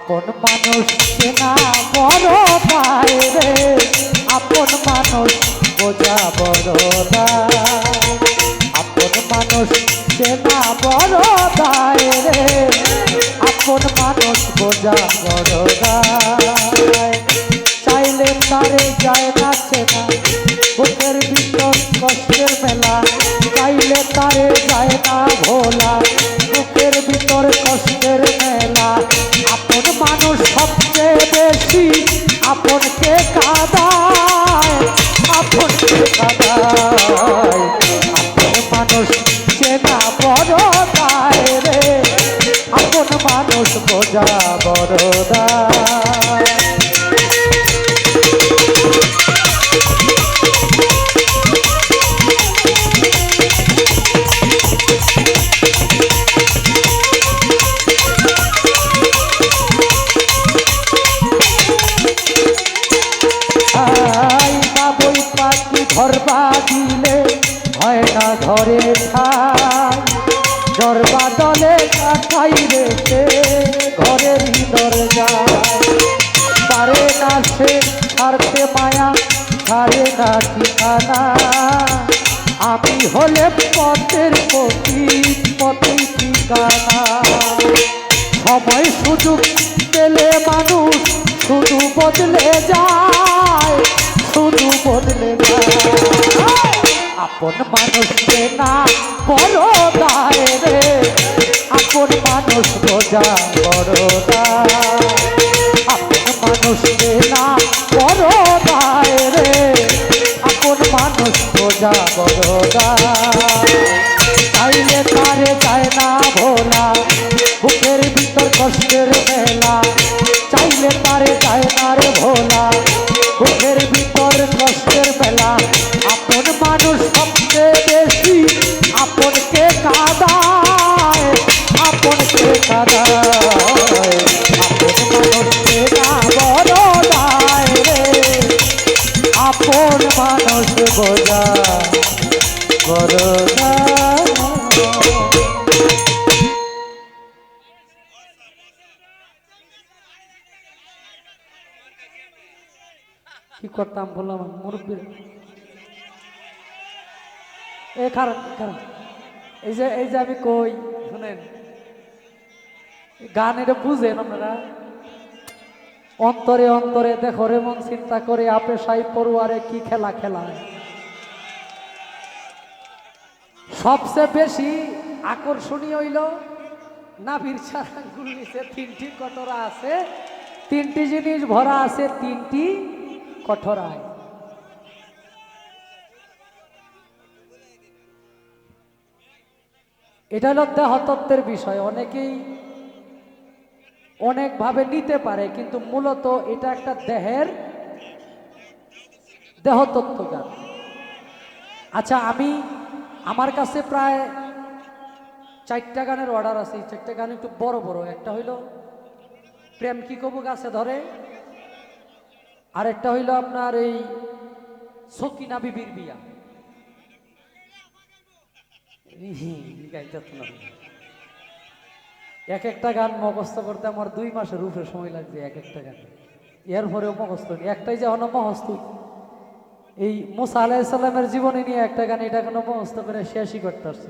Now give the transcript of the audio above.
আপন মানুষ চেনা বড় দায় রে, আপন মানুষ বোঝা বড় দায়। আপন মানুষ চেনা বড় দায় রে, আপন মানুষ বোঝা বড় দায়। চাইলে তারে যায় না চেনা, বুকের ভিতর কষ্টের মেলা। চাইলে তারে যায় না ভোলা, বুকের ভিতর কষ্টের মেলা। আপন মানুষ সবচেয়ে বেশি আপনকে কাঁদায়, আপনকে কাঁদায়। আপন মানুষ চেনা বড় দায় রে, আপন মানুষ বোঝা বড় দায়। বাবুই পাখি ঘর বাঁধিলে হয় না ঘরে ঠাই, ঝড় বাদলে কাটাই রেখে ঘরের ভিতর যায়। পারে না সে ছাড়তে মায়া, ছাড়ে না ঠিকানা। আমি হলে পথের পথিক, পথেই ঠিকানা। সময় সুযোগ পেলে মানুষ শুধু বদলে যায়, শুধু বদলে যায়। আপন মানুষ চেনা বড় দায় রে, আপন মানুষ বোঝা বড় দায়। আপন মানুষ চেনা বড় দায় রে, আপন মানুষ বোঝা বড় দায়। চাইলে তারে যায় না ভোলা, বুকের ভিতর কষ্টের মেলা। চাইলে তারে যায় না রে ভোলা, বুকের ভিতর কষ্টের মেলা। আপন মানুষ সবচেয়ে বেশি আপনকে কাঁদায়, আপনকে কাঁদায়। আপন মানুষ চেনা বড় দায় রে, আপন মানুষ বোঝা বড় দায়। কি করতাম বললাম মুরব্বীর এই কারণ কারণ এই যে আমি কই শুনেন, গান এটা বুঝেন আপনারা। অন্তরে অন্তরে দেখো রে মন চিন্তা করে, আপে সাই পড়ুয়ারে কি খেলা খেলায়। সবচেয়ে বেশি আকর্ষণীয় হইল নাভির চারাঙ্গুল নিচে 3টি কটরা আছে, 3টি জিনিস ভরা আছে 3টি কঠোরায়। এটা হলো দেহতত্ত্বের বিষয়। অনেকেই অনেকভাবে নিতে পারে, কিন্তু মূলত এটা একটা দেহের দেহতত্ত্ব গান। আচ্ছা, আমার কাছে প্রায় 4টা গানের অর্ডার আছে। এই 4টা গান একটু বড় বড়। একটা হইল প্রেম কি কবু গাছে ধরে, আরেকটা হইল আপনার এই সকিনা বিবির বিয়া। এক একটা গান মুখস্থ করতে আমার 2 মাসের উপরে সময় লাগছে, এক একটা গান। এরপরেও মুখস্থ নেই। একটাই যখন মুখস্থ, এই মুসা আলাইহিস সালামের জীবনী নিয়ে একটা গান, এটা কোনো মুখস্থ করে শেষই করতে পারছি।